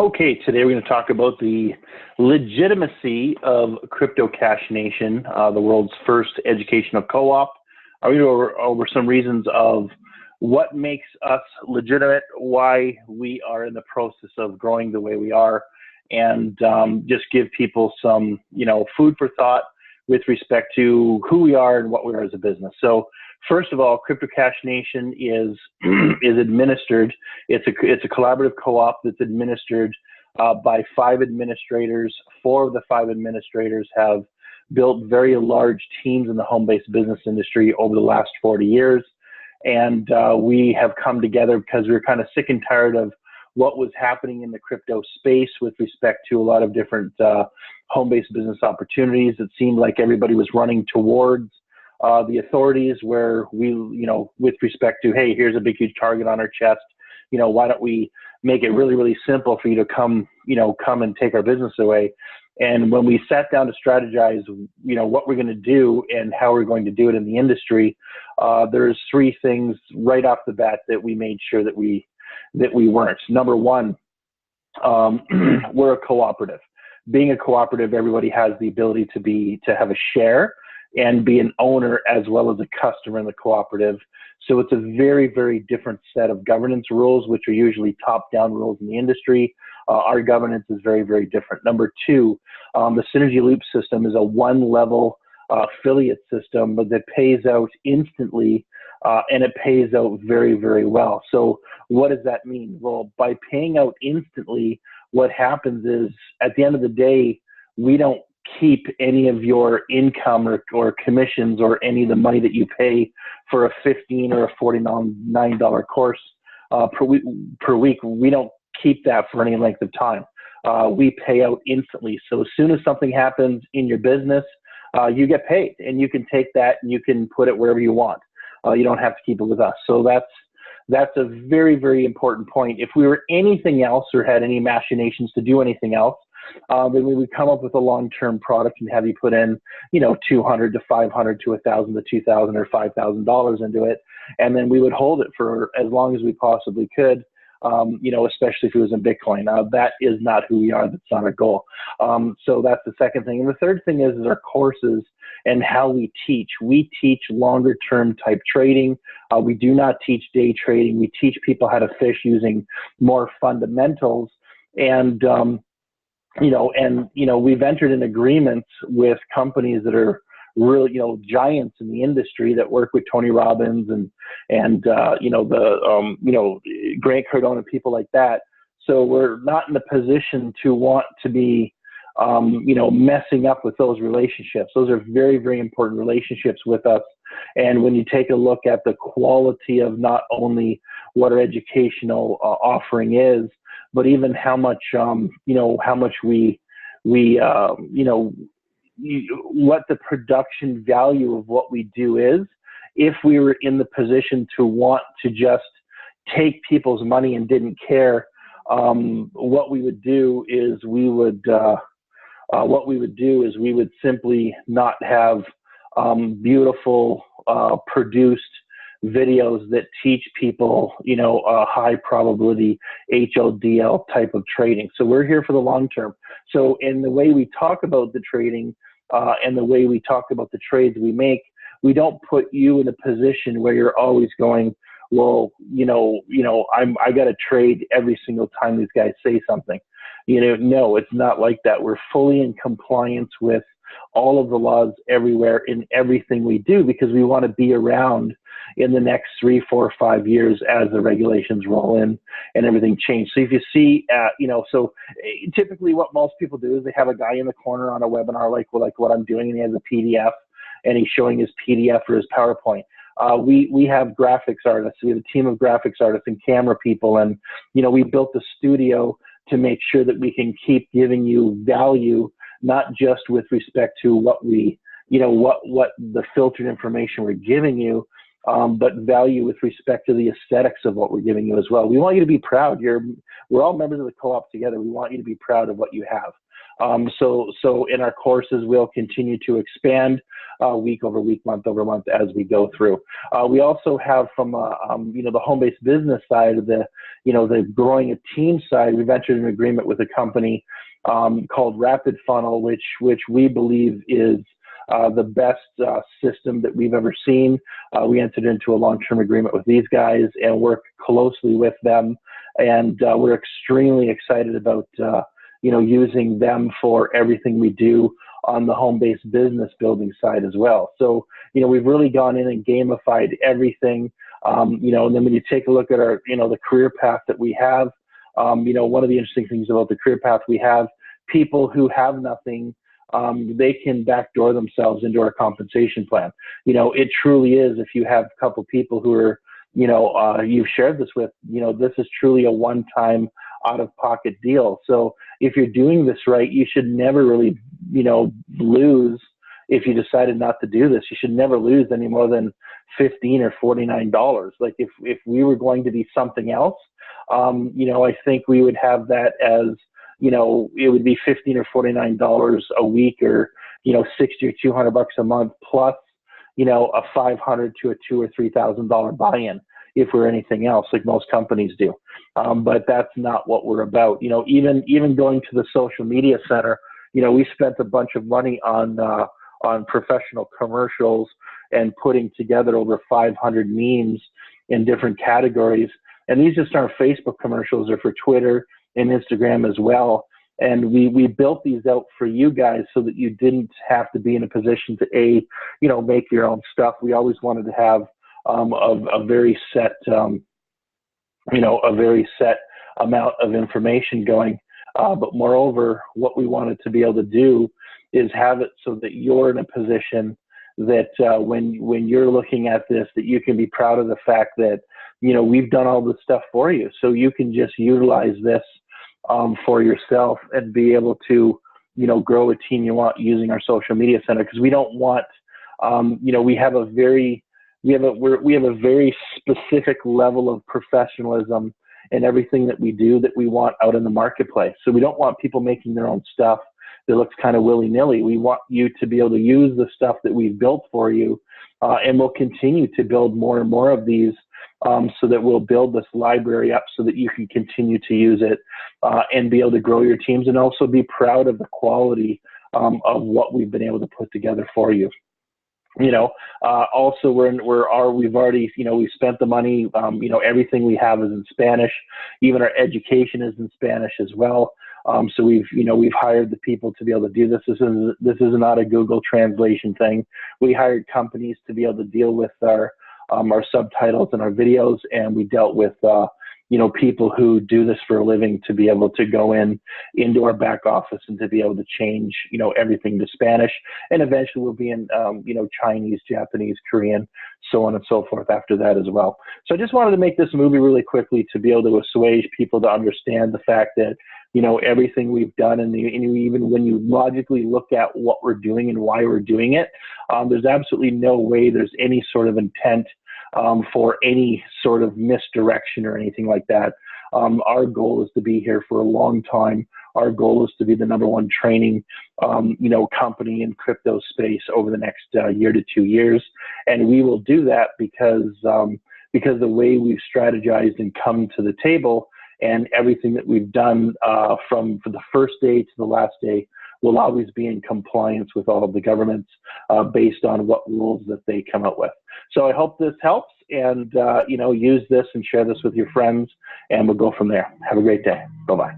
Okay, today we're going to talk about the legitimacy of CryptoCashNation, the world's first educational co-op. I'm going to go over some reasons of what makes us legitimate, why we are in the process of growing the way we are, and just give people some, food for thought with respect to who we are and what we are as a business. So first of all, CryptoCashNation is administered. It's a collaborative co-op that's administered by 5 administrators. 4 of the 5 administrators have built very large teams in the home-based business industry over the last 40 years. And we have come together because we were kind of sick and tired of what was happening in the crypto space with respect to a lot of different home-based business opportunities. It seemed like everybody was running towards the authorities where we, with respect to, hey, here's a big, huge target on our chest. Why don't we make it really, really simple for you to come and take our business away? And when we sat down to strategize, what we're going to do and how we're going to do it in the industry, there's 3 things right off the bat that we made sure that we weren't. Number one, we're a cooperative. Being a cooperative, everybody has the ability to have a share and be an owner as well as a customer in the cooperative. So it's a very, very different set of governance rules, which are usually top-down rules in the industry. Our governance is very, very different. Number 2, the Synergy Loop system is a 1-level affiliate system, but that pays out instantly, and it pays out very, very well. So what does that mean? Well, by paying out instantly, what happens is at the end of the day, we don't keep any of your income or commissions or any of the money that you pay for a $15 or a $49 course per week. We don't keep that for any length of time. We pay out instantly. So as soon as something happens in your business, you get paid, and you can take that and you can put it wherever you want. You don't have to keep it with us. So that's a very, very important point. If we were anything else or had any machinations to do anything else, then we would come up with a long-term product and have you put in, $200 to $500 to $1,000 to $2,000 or $5,000 into it, and then we would hold it for as long as we possibly could. Especially if it was in Bitcoin. That is not who we are. That's not our goal. So that's the second thing. And the third thing is our courses and how we teach. We teach longer term type trading. We do not teach day trading. We teach people how to fish using more fundamentals. And, we've entered in agreements with companies that are really, giants in the industry that work with Tony Robbins and Grant Cardone and people like that. So we're not in a position to want to be, messing up with those relationships. Those are very, very important relationships with us. And when you take a look at the quality of not only what our educational offering is, but even how much, what the production value of what we do is, if we were in the position to want to just take people's money and didn't care, what we would do is we would simply not have beautiful produced videos that teach people, a high probability HLDL type of trading. So we're here for the long term. So in the way we talk about the trading and the way we talk about the trades we make, we don't put you in a position where you're always going, well, I got to trade every single time these guys say something. No, it's not like that. We're fully in compliance with all of the laws everywhere in everything we do, because we want to be around in the next 3, 4, 5 years as the regulations roll in and everything changes. So if you see, typically what most people do is they have a guy in the corner on a webinar like what I'm doing, and he has a PDF and he's showing his PDF or his PowerPoint. We have graphics artists. We have a team of graphics artists and camera people, and we built the studio to make sure that we can keep giving you value, not just with respect to what we, what the filtered information we're giving you, but value with respect to the aesthetics of what we're giving you as well. We want you to be proud. We're all members of the co-op together. We want you to be proud of what you have. So in our courses, we'll continue to expand week over week, month over month as we go through. We also have from the home-based business side of the growing a team side. We've entered an agreement with a company called Rapid Funnel, which we believe is the best system that we've ever seen. We entered into a long-term agreement with these guys and work closely with them, and we're extremely excited about using them for everything we do on the home-based business building side as well. So we've really gone in and gamified everything. And then when you take a look at our the career path that we have, one of the interesting things about the career path we have, people who have nothing, they can backdoor themselves into our compensation plan. It truly is, if you have a couple people who are, you've shared this with, this is truly a one-time out-of-pocket deal. So if you're doing this right, you should never really, lose. If you decided not to do this, you should never lose any more than $15 or $49. Like if we were going to be something else, I think we would have that as, it would be $15 or $49 a week, or, $60 or $200 a month, plus, a $500 to a $2,000 or $3,000 buy-in if we're anything else, like most companies do. But that's not what we're about. Even going to the social media center, we spent a bunch of money on professional commercials and putting together over 500 memes in different categories. And these just aren't Facebook commercials, they're for Twitter and Instagram as well. And we built these out for you guys so that you didn't have to be in a position to make your own stuff. We always wanted to have a very set amount of information going. But moreover, what we wanted to be able to do is have it so that you're in a position that when you're looking at this, that you can be proud of the fact that we've done all this stuff for you, so you can just utilize this for yourself and be able to grow a team you want using our social media center. Because we don't want we have a very specific level of professionalism in everything that we do that we want out in the marketplace. So we don't want people making their own stuff that looks kind of willy-nilly. We want you to be able to use the stuff that we've built for you, and we'll continue to build more and more of these, so that we'll build this library up so that you can continue to use it and be able to grow your teams, and also be proud of the quality of what we've been able to put together for you. Also we've already, we spent the money, everything we have is in Spanish. Even our education is in Spanish as well. So we've hired the people to be able to do this. This is not a Google translation thing. We hired companies to be able to deal with our subtitles and our videos, and we dealt with, people who do this for a living to be able to go into our back office and to be able to change, everything to Spanish. And eventually we'll be in, Chinese, Japanese, Korean, so on and so forth after that as well. So I just wanted to make this movie really quickly to be able to assuage people to understand the fact that, everything we've done, and even when you logically look at what we're doing and why we're doing it, there's absolutely no way there's any sort of intent for any sort of misdirection or anything like that. Our goal is to be here for a long time. Our goal is to be the #1 training, company in crypto space over the next year to 2 years. And we will do that because the way we've strategized and come to the table, and everything that we've done from the first day to the last day will always be in compliance with all of the governments based on what rules that they come out with. So I hope this helps, and use this and share this with your friends, and we'll go from there. Have a great day. Bye-bye.